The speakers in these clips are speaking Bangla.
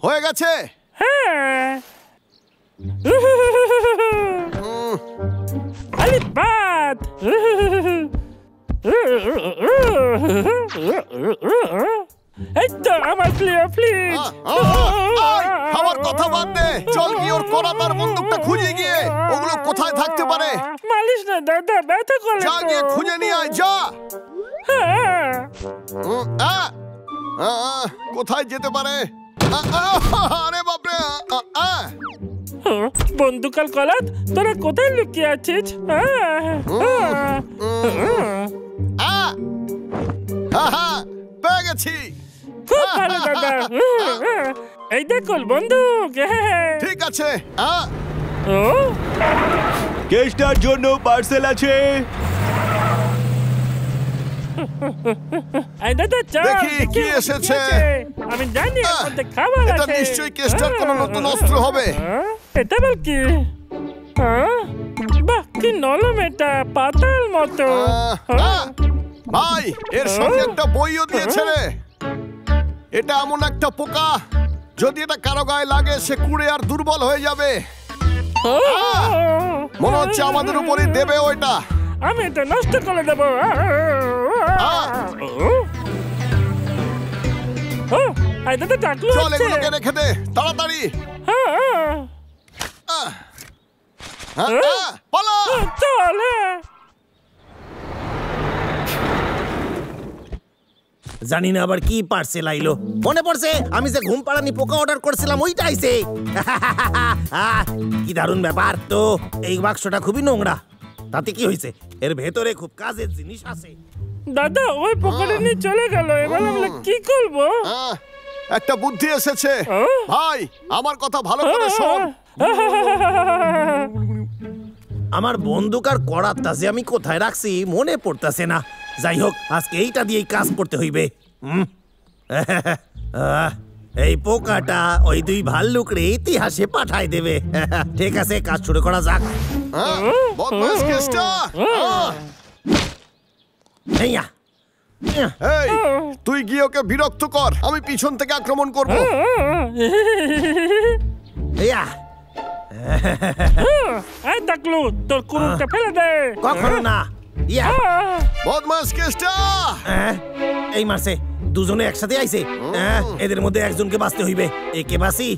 হয়ে গেছে। হ্যাঁ আলিবাদ এই তো আমার প্লিজ আমার কথা বাদ দে, চল গিয়ে ওর করাতার বন্দুকটা খুঁজে গিয়ে ওগুলো কোথায় থাকতে পারে। মালিশ না দাদা, ব্যথা করে। যা গিয়ে খুঁজে নিয়ে আয়, যা। কোথায় যেতে পারে? আরে বাপরে, বন্দুকাল কলাত, তোরা কোথায় লুকিয়ে আছিস? পেয়ে গেছি। খুব ভালো দাদা, এই দেখুন বন্দুক। ঠিক আছে। কেষ্টার জন্য পার্সেল আছে। দেখি কি এসেছে। আমি জানি আপনাদের খাবার আছে। এটা নিশ্চয়ই কেষ্টার কোনো নতুন অস্ত্র হবে। এটা বল কি? বাহ, কি নরম, এটা পাতাল মতো। ভাই, এর সঙ্গে একটা বইও দিয়েছে রে। এটা এমন একটা পোকা, যদি এটা কারো গায়ে লাগে সে কুড়ে আর দুর্বল হয়ে যাবে। মনে হচ্ছে আমাদের উপরই দেবে ওইটা। আমি এটা নষ্ট করে দেবো। চল এগুলোকে রেখে দে তাড়াতাড়ি। পালা। চল। জানি না আবার কি পার্সেল আইলো। মনে পড়ছে, আমি যে ঘুম পাড়ানি পোকা অর্ডার করছিলাম ওইটা আইছে। কি দারুণ ব্যাপার। তো এই বাক্সটা খুবই নোংরা, তাতে কি হয়েছে? এর ভেতরে খুব কাজের জিনিস আছে। দাদা, ওই পোকাটা নিয়ে চলে গেল, এবার আমরা কি করব? একটা বুদ্ধি এসেছে। ভাই, আমার কথা ভালো করে শোন। আমার বন্দুক আর করাতটা যে আমি কোথায় রাখছি মনে পড়তেছে না। যাই হোক, আজকে এইটা দিয়েই কাজ করতে হইবে। এই পোকাটা ওই দুই ভাল্লুকরে ইতিহাসে পাঠাই দেবে। ঠিক আছে, কাজ শুরু করা যাক। তুই গিয়ে ওকে বিরক্ত কর, আমি পিছন থেকে আক্রমণ করবো। দেখলু, তোর কুরুটা ফেলে দে। কখনো না। বদমাস কেষ্টা। এই মারছে, দুজনে একসাথে আইছে। এদের মধ্যে একজনকে বাঁচতে হইবে। একে বাঁচি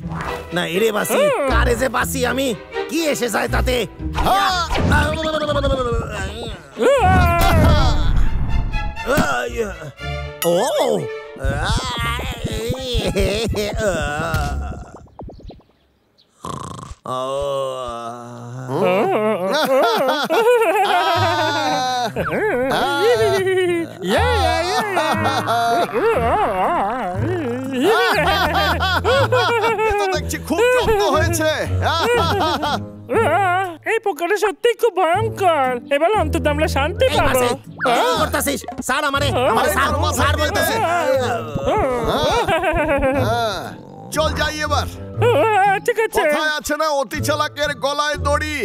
না এরে বাঁচি? কারে যে বাঁচি আমি? কি এসে যায় তাতে? দেখছি খুব যত্ন হয়েছে। এই পোকাটা সত্যি খুব ভয়ঙ্কর। এবার অন্তত আমরা শান্তি পাবো। স্যার আমারে স্যার বলতেছে। চল যাই এবার। ঠিক আছে। কোথায় আছে না অতি চালাকের গলায় দড়ি?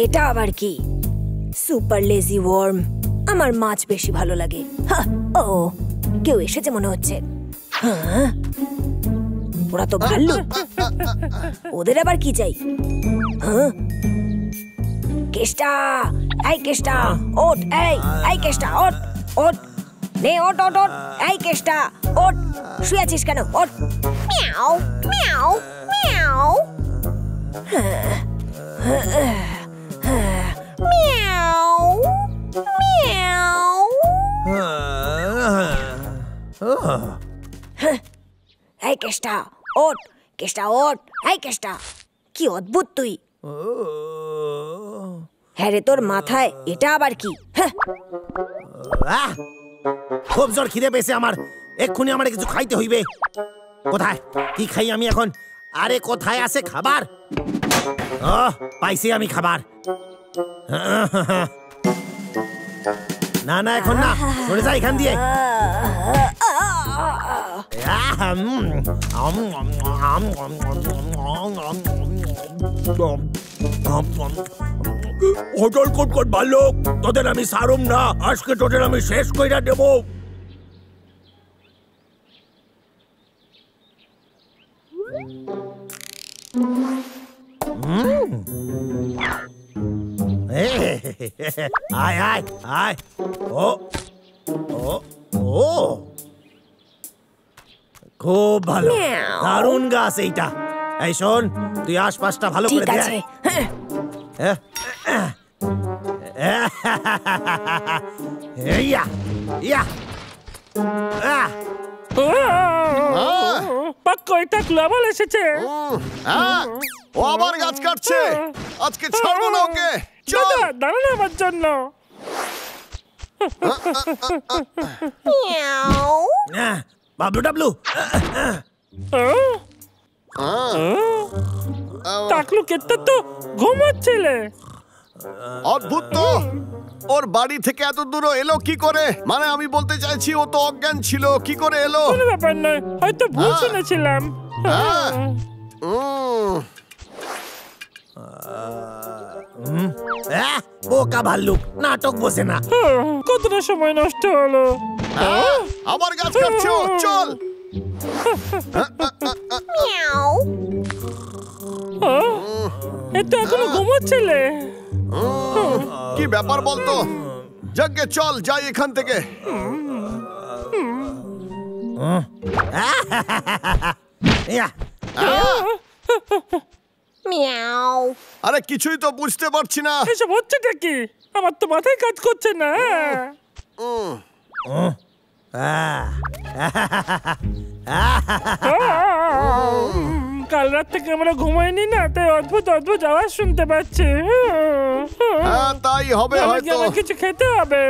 এটা আবার কি? Super lazy worm. আমার মাছ বেশি ভালো লাগে। ও, কেউ এসেছে মনে হচ্ছে। ওরা তো ভাল্লুক, ওদের আবার কি চাই? কেষ্টা, এই কেষ্টা ওঠ। এই কেষ্টা ওঠ, ওঠ নে, ওঠ ওঠ ওঠ। এই কেষ্টা ওঠ, শুয়ে আছিস কেন? ওঠ। মিয়াও মিয়াও মিয়াও মিয়াও মিয়াও। এই কেষ্টা ওঠ, কেষ্টা ওঠ। এই কেষ্টা, কি অদ্ভুত তুই। হ্যাঁ রে, তোর মাথায় এটা আবার কি? খুব জোর খিদে পেয়েছে আমার। এক্ষুনি আমার কিছু খাইতে হইবে। কোথায় কি খাই আমি এখন? আরে কোথায় আছে খাবার? পাইছি আমি খাবার। না না, এখন না, সরে যা এখান দিয়ে। অটল কটকট ভাল্লুক, তোদের আমি সারুম না, আজকে তোদের আমি শেষ কইরা দেব। আয় আয় আয়, ও ও ও, খুব ভালো, দারুণ গাছ এইটা। এই শোন, তুই আশপাশটা ভালো করে ঠিক দেখ। আছে। ইয়া ইয়া পাক্কা এটা ক্লাবল এসেছে। ও আবার গাছ কাটছে, আজকে ছাড়বো না ওকে। চল দাদা দাঁড়ান আমার জন্য। বাবলু ডাবলু, টাকলু কেটে তো ঘুমাচ্ছিলে। অদ্ভুত তো, ওর বাড়ি থেকে এত দূর এলো কি করে? মানে আমি বলতে চাইছি ও তো অজ্ঞান ছিল, কি করে এলো? কোনো ব্যাপার নয়, হয়তো ভুল শুনেছিলাম। বোকা ভাল্লুক, নাটক বসে না। কতটা সময় নষ্ট হলো। আবার গাছ কাটছে ও, চল। এটা এখনো ঘুমাচ্ছিলে। কি ব্যাপার বলতো? যাকে চল যাই এখান থেকে। আরে কিছুই তো বুঝতে পারছি না। এসব হচ্ছেটা কি? আমার তো মাথায় কাজ করছে না। কাল রাত থেকে আমরা ঘুমাইনি না, তাই অদ্ভুত অদ্ভুত আওয়াজ শুনতে পাচ্ছি। হ্যাঁ তাই হবে হয়তো। আমার কিছু খেতে হবে।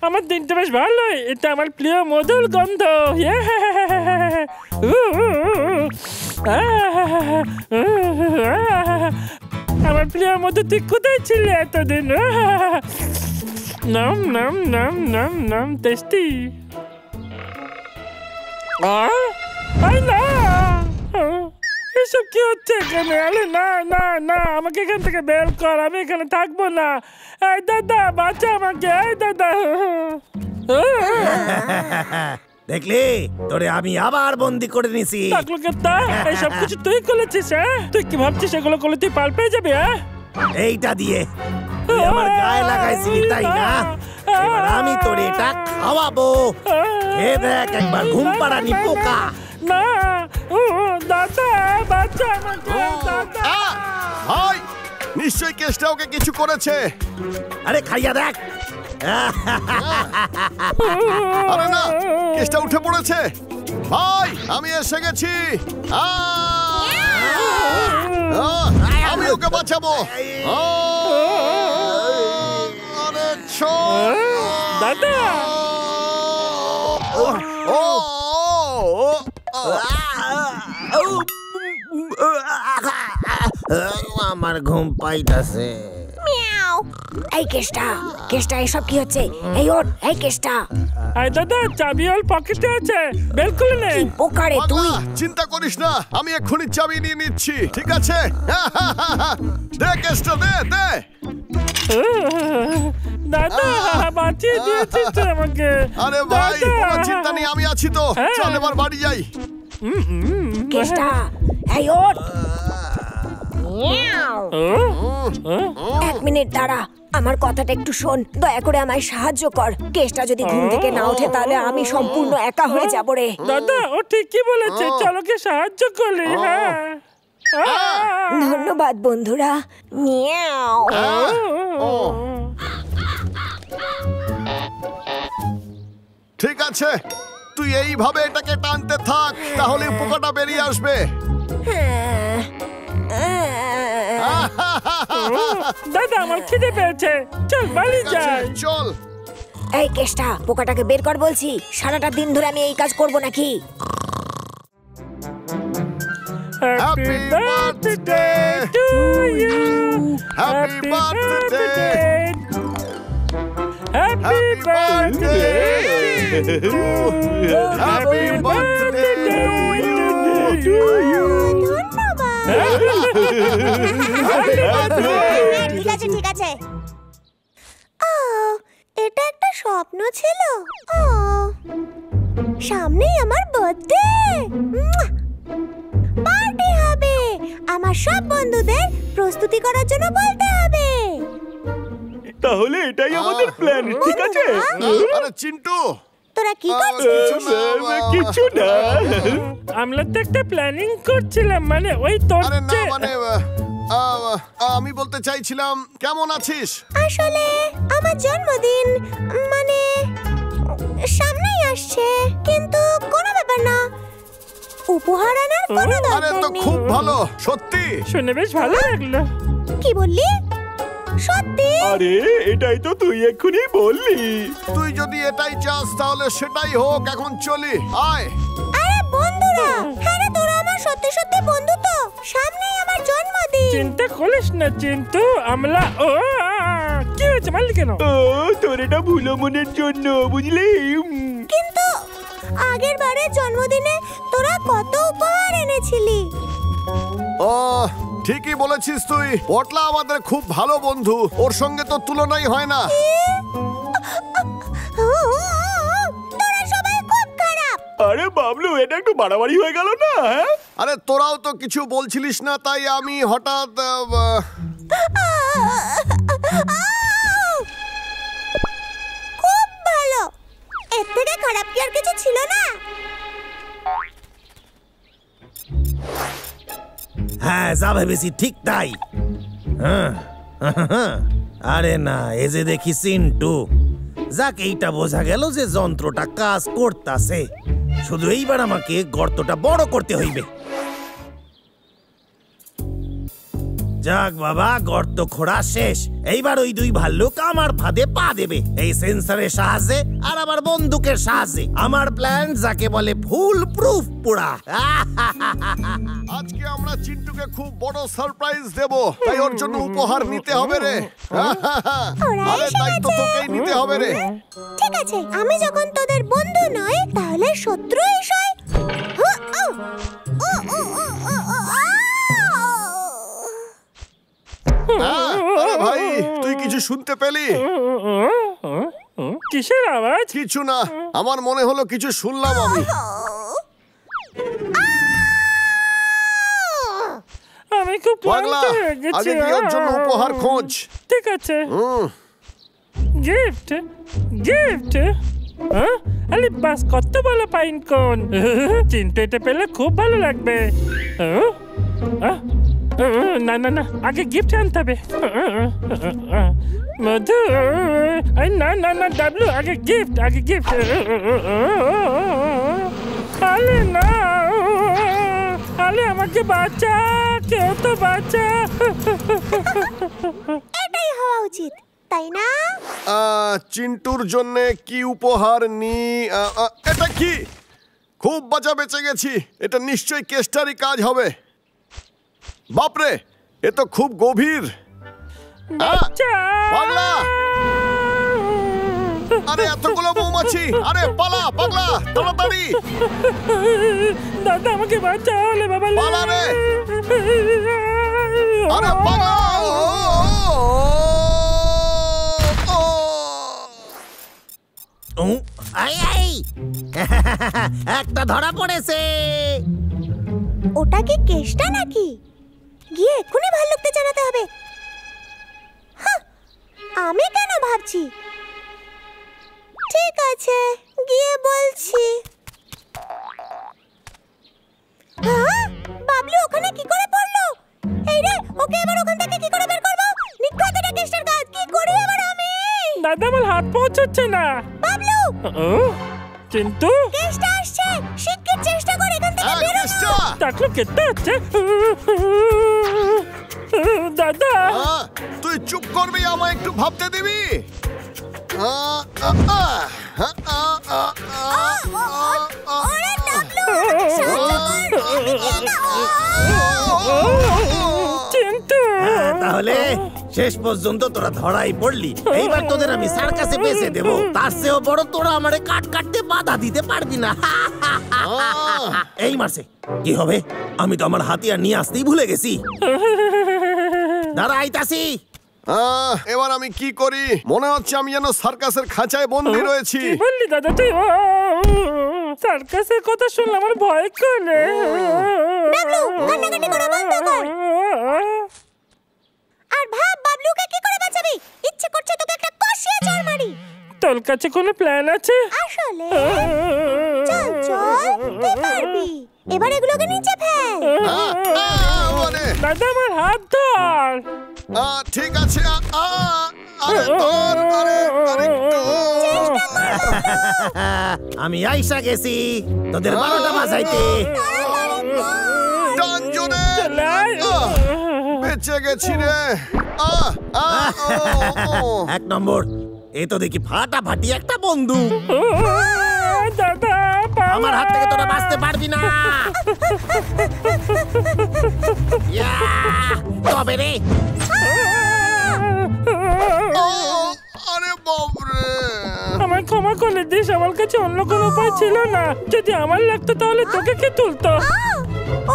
আমার দিনটা বেশ ভালোই, এটা আমার প্রিয় মধুর গন্ধ। আমার প্রিয় মধু, তুই কোথায় ছিলে এতদিন? নাম নাম নাম নাম নাম টেস্টি। না, এসব কি হচ্ছে এখানে? আরে না না না, আমাকে এখান থেকে বের কর, আমি এখানে থাকবো না। এই দাদা বাঁচা আমাকে, এই দাদা। দেখলি, তোরে আমি আবার বন্দি করে নিছি। এইসব কিছু তুই করেছিস? তুই কি ভাবছিস এগুলো করলে তুই পার পেয়ে যাবি? এইটা দিয়ে তুই আমার গায়ে লাগাইছিলি তাই না? এবার আমি তোরে এটা খাওয়াবো। এ দেখ, একবার ঘুম পাড়ানি পোকা। না দাদা, বাচ্চা আমাকে দাদা। ভাই, নিশ্চয়ই কেসটা ওকে কিছু করেছে। আরে খাইয়া দেখ। আরে না, কেসটা উঠে পড়েছে। ভাই, আমি এসে গেছি। আমি ওকে বাঁচাবো। আরে ছোট দাদা, আমার ঘুম পাইতাছে। এই কেষ্টা, কেষ্টা এসব কি হচ্ছে? এই ওঠ, এই কেষ্টা। আই দাদা, চাবি ওর পকেটে আছে, বের করে নে। পোকারে তুই। চিন্তা করিস না, আমি এক্ষুনি চাবি নিয়ে নিচ্ছি, ঠিক আছে? দে কেসটা, দে দে। দাদা, বাঁচিয়ে দিয়েছিস তুই আমাকে। আরে ভাই, কোনো চিন্তা নেই, আমি আছি তো। চল এবার বাড়ি যাই। কেষ্টা, এই ওঠ। এক মিনিট দাঁড়া, আমার কথাটা একটু শোন। দয়া করে আমায় সাহায্য কর। কেষ্টা যদি ঘুম থেকে না ওঠে, তাহলে আমি সম্পূর্ণ একা হয়ে যাব রে। দাদা, ও ঠিকই বলেছে, চলো কে সাহায্য করলি। হ্যাঁ, ধন্যবাদ বন্ধুরা। মিয়াও। ঠিক আছে, তুই এইভাবে এটাকে টানতে থাক, তাহলে পোকাটা বেরিয়ে আসবে। দাদা, আমার খিদে পেয়েছে, চল বাড়ি যাই। চল। এই কেষ্টা, পোকাটাকে বের কর বলছি। সারাটা দিন ধরে আমি এই কাজ করব নাকি? Happy birthday to you, happy birthday. Happy birthday happy birthday ঠিক আছে ঠিক আছে। এটা একটা স্বপ্ন ছিল। সামনেই আমার বার্থডে, পার্টি হবে। আমার সব বন্ধুদের প্রস্তুতি করার জন্য বলতে হবে। তাহলে এটাই আমাদের প্ল্যান, ঠিক আছে? আরে চিন্টু, তোরা কি করছিস? কিছু না। আমরা তো একটা প্ল্যানিং করছিলাম, মানে ওই তোর আরে না মানে আমি বলতে চাইছিলাম কেমন আছিস? আসলে আমার জন্মদিন মানে সামনেই আসছে, কিন্তু কোনো ব্যাপার না, উপহার আনার কোনো আরে দরকার তো নেই। খুব ভালো, সত্যি। শুনে বেশ ভালো লাগলো। কি বললি? সত্যি? আরে এটাই তো তুই এক্ষুনি বললি। তুই যদি এটাই চাস তাহলে সেটাই হোক, এখন চলি, আয়। আরে বন্ধুরা, হ্যাঁ রে, তোরা আমার সত্যি সত্যি বন্ধু তো? সামনেই আমার জন্মদিন। চিন্তা করিস না চিন্তু, আমরা কি হয়েছে মারলি কেন? তোর এটা ভুলো মনের জন্য, বুঝলি? কিন্তু আগের বারের জন্মদিনে তোরা কত উপহার এনেছিলি। ও ঠিকই বলেছিস তুই, পটলা আমাদের খুব ভালো বন্ধু, ওর সঙ্গে তো তুলনাই হয় না। তোরা সবাই খুব খারাপ। আরে বাবলু, এটা একটু বাড়াবাড়ি হয়ে গেল না? আরে তোরাও তো কিছু বলছিলিস না, তাই আমি হঠাৎ খুব ভালো, এর থেকে খারাপ কি আর কিছু ছিল না? হ্যাঁ, যা ভেবেছি ঠিক তাই। আরে না, এ যে দেখি চিন্টু। যাক, এইটা বোঝা গেল যে যন্ত্রটা কাজ করতেছে, শুধু এইবার আমাকে গর্তটা বড় করতে হইবে। যাক বাবা, গর্ত খোঁড়া শেষ। এইবার ওই দুই ভাল্লুক আমার ফাঁদে পা দেবে, এই সেন্সরের সাহায্যে আর আমার বন্দুকের সাহায্যে। আমার প্ল্যান যাকে বলে ফুল প্রুফ পুরা। আজকে আমরা চিন্টুকে খুব বড় সারপ্রাইজ দেব, তাই ওর জন্য উপহার নিতে হবে রে। আরে তাই তো তোকেই নিতে হবে রে। ঠিক আছে, আমি যখন তোদের বন্ধু নই তাহলে শত্রু এসয়। আরে ভাই, তুই কিছু শুনতে পেলি? কিসের আওয়াজ? কিছু না, আমার মনে হলো কিছু শুনলাম আমি। আমি খুব পাগলা, ক্লান্ত হয়ে গেছি। আগে কি ওর জন্য উপহার খোঁজ। ঠিক আছে। গিফট গিফট আরে বাস, কত ভালো পাইন কোন। চিন্টু এটা পেলে খুব ভালো লাগবে। না না না, আগে গিফট আনতে হবে। মধু, না না না ডাবলু, আগে গিফট, আগে গিফট। আরে না, আরে আমাকে বাঁচা, কেউ তো বাঁচা। এটাই হওয়া উচিত, তাই না? চিন্টুর জন্য কি উপহার নি? এটা কি? খুব বাঁচা বেঁচে গেছি, এটা নিশ্চয়ই কেষ্টারই কাজ হবে। বাপরে, এ তো খুব গভীর। পাগলা, আরে এতগুলো মৌমাছি, আরে পালা পাগলা, তাড়াতাড়ি। দাদা আমাকে বাঁচাও রে বাবা, পালা রে। আরে পাগলা, একটা ধরা পড়েছে। ওটা কি কেষ্টা নাকি? গিয়ে এক্ষুনি ভাল্লুককে জানাতে হবে। আমি কেন ভাবছি? ঠিক আছে, গিয়ে বলছি। বাবলু ওখানে কি করে পড়লো? এই রে, ওকে এবার ওখান থেকে কি করে বের করবো? নিক্ষত এটা কেষ্টার কাজ, কি করি এবার আমি? দাদা আমার হাত পৌঁছচ্ছে না। বাবলু, চিন্তু, কেষ্টা আসছে, শিগগির চেষ্টা কর এখান থেকে বের হওয়ার। টাকলু কেটে আছে। দাদা, তুই চুপ করবি, আমায় একটু ভাবতে দিবি? ওরে টাকলু, সাহায্য কর। চিন্তু, তাহলে শেষ পর্যন্ত তোরা ধরাই পড়লি। এইবার তোদের আমি সার্কাসে বেচে দেবো। তার চেয়েও বড় তোরা আমারে কাটতে বাধা দিতে পারবি না। এই মারছে কি হবে? আমি তো আমার হাতিয়ার নিয়ে আসতেই ভুলে গেছি। দাঁড়া, আইতাছি। এবার আমি কি করি? মনে হচ্ছে আমি যেন সার্কাসের খাঁচায় বন্দী রয়েছি। কি বললি দাদা তুই? সার্কাসের কথা শুনলে আমার ভয় করে। বাবলু, কান্নাকাটি করা বন্ধ কর। আর ভাব বাবলুকে কি করে বাঁচাবি? ইচ্ছে করছে তোকে একটা কষিয়ে চড় মারি। তোর কাছে কোনো প্ল্যান আছে? আসলে চল চল, তুই পারবি। এবার এগুলোকে নিচে ফেল। দাদা আমার হাত ধর। ঠিক আছে। আমি আইসা গেছি তোদের 12টা বাজাইতে। বেঁচে গেছি রে। 1 নম্বর, এ তো দেখি ফাটাফাটি একটা বন্দুক। দাদা আমার হাত থেকে তোরা বাঁচতে পারবি না। তবে রে আরে বাপরে, আমার ক্ষমা করে দিস। আমার কাছে অন্য কোনো উপায় ছিল না। যদি আমার লাগতো তাহলে তোকে কে তুলতো?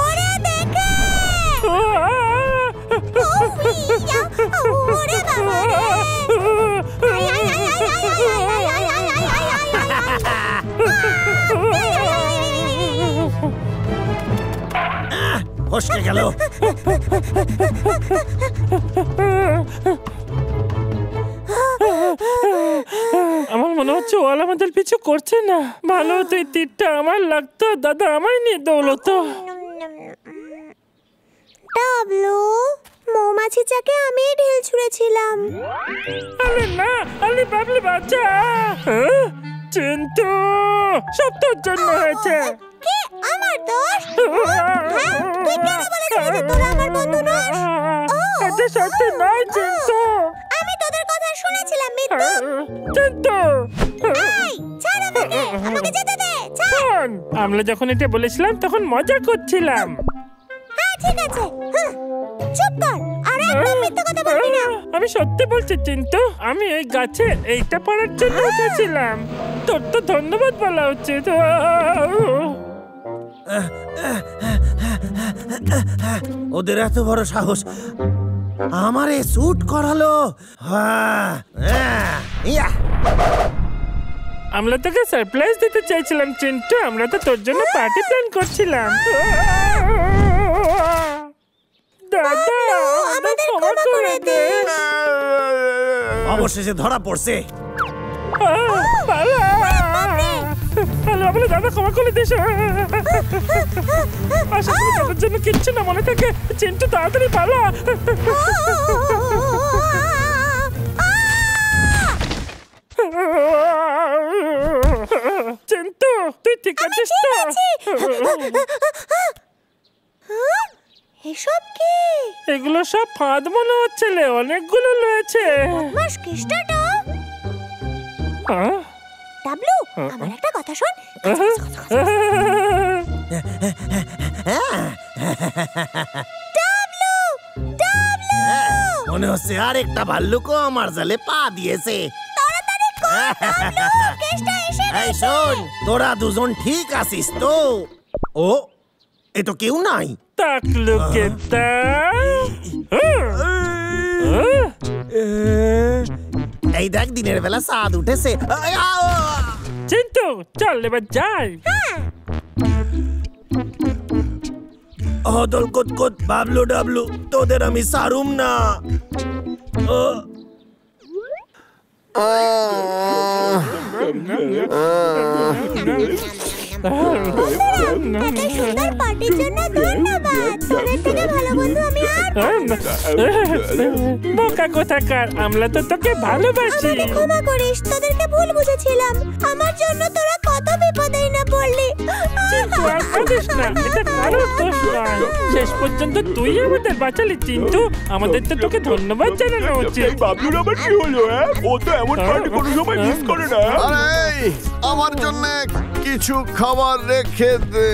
ওরে দেখে, ওরে বাবা ফসকে গেল। আমার মনে হচ্ছে ওয়াল আমাদের পিছু করছে না। ভালো হতো এই তীরটা আমার লাগতো, দাদা আমায় নিয়ে দৌড়তো। ডাবলু, মৌমাছি চাকে আমি ঢিল ছুঁড়েছিলাম। আরে না, আরে বাবলি বাচ্চা। চিন্তু, সব তোর জন্য হয়েছে। কি আমার দোষ? হ্যাঁ, তুই কেন বলেছিলি যে তোরা আমার বন্ধু নস? এটা সত্যি নয় চিন্তু। আমি তোদের কথা শুনেছিলাম মিত্র। চিন্তু, এই, ছাড় আমাকে, আমাকে যেতে দে, ছাড়। শোন, আমরা যখন এটা বলেছিলাম তখন মজা করছিলাম। হ্যাঁ ঠিক আছে, চুপ কর, আর একদম মিথ্যে কথা বলবি না। আমি সত্যি বলছি চিন্তু, আমি এই গাছে এইটা পড়ার জন্য উঠেছিলাম। তোর তো ধন্যবাদ বলা উচিত। ওদের এত বড় সাহস আমারে শুট করালো। আমরা তোকে সারপ্রাইজ দিতে চাইছিলাম চিন্তু। আমরা তো তোর জন্য পার্টি প্ল্যান করছিলাম। দাদা আমাদের ক্ষমা করে দে। অবশেষে ধরা পড়ছে। দাদা ক্ষমা করে দিস। আশা করি তোর জন্য কিচ্ছু না মনে থাকে। চিন্তু তাড়াতাড়ি পালা। চিন্তু তুই ঠিক আছিস তো? এসব কি? এগুলো সব ফাঁদ মনে হচ্ছে। অনেকগুলো রয়েছে। মাস কিস্টাটা ডাবলু, আমার একটা কথা শোন। ডাবলু, ডাবলু, মনে হচ্ছে আর একটা ভাল্লুকও আমার জালে পা দিয়েছে। তাড়াতাড়ি কর ডাবলু, কেসটা এসে এই শোন, তোরা দুজন ঠিক আছিস তো? ও, এ তো কেউ নাই। তাকলু কেতা। এই দেখ, দিনের বেলা চাঁদ উঠেছে। চিন্তু চল এবার যাই। হদল কুতকুত বাবলু ডাবলু, তোদের আমি সারুম না। সুন্দর পার্টির জন্য ধন্যবাদ। তোদের থেকে ভালো বন্ধু আমি আর বোকা কোথাকার, আমরা তো তোকে ভালোবাসি। আমাকে ক্ষমা করিস, তোদেরকে ভুল বুঝেছিলাম। আমার জন্য তোরা কত বিপদেই না পড়লি। চিন্তু আর কাঁদিস না, এটা কারোর দোষ নয়। শেষ পর্যন্ত তুই আমাদের বাঁচালি চিন্তু। আমাদের তো তোকে ধন্যবাদ জানানো উচিত। বাবলুর আবার কি হলো? ও তো এমন পার্টি কোনো সময় মিস করে না। আরে আমার জন্য কিছু খাবার রেখে দে।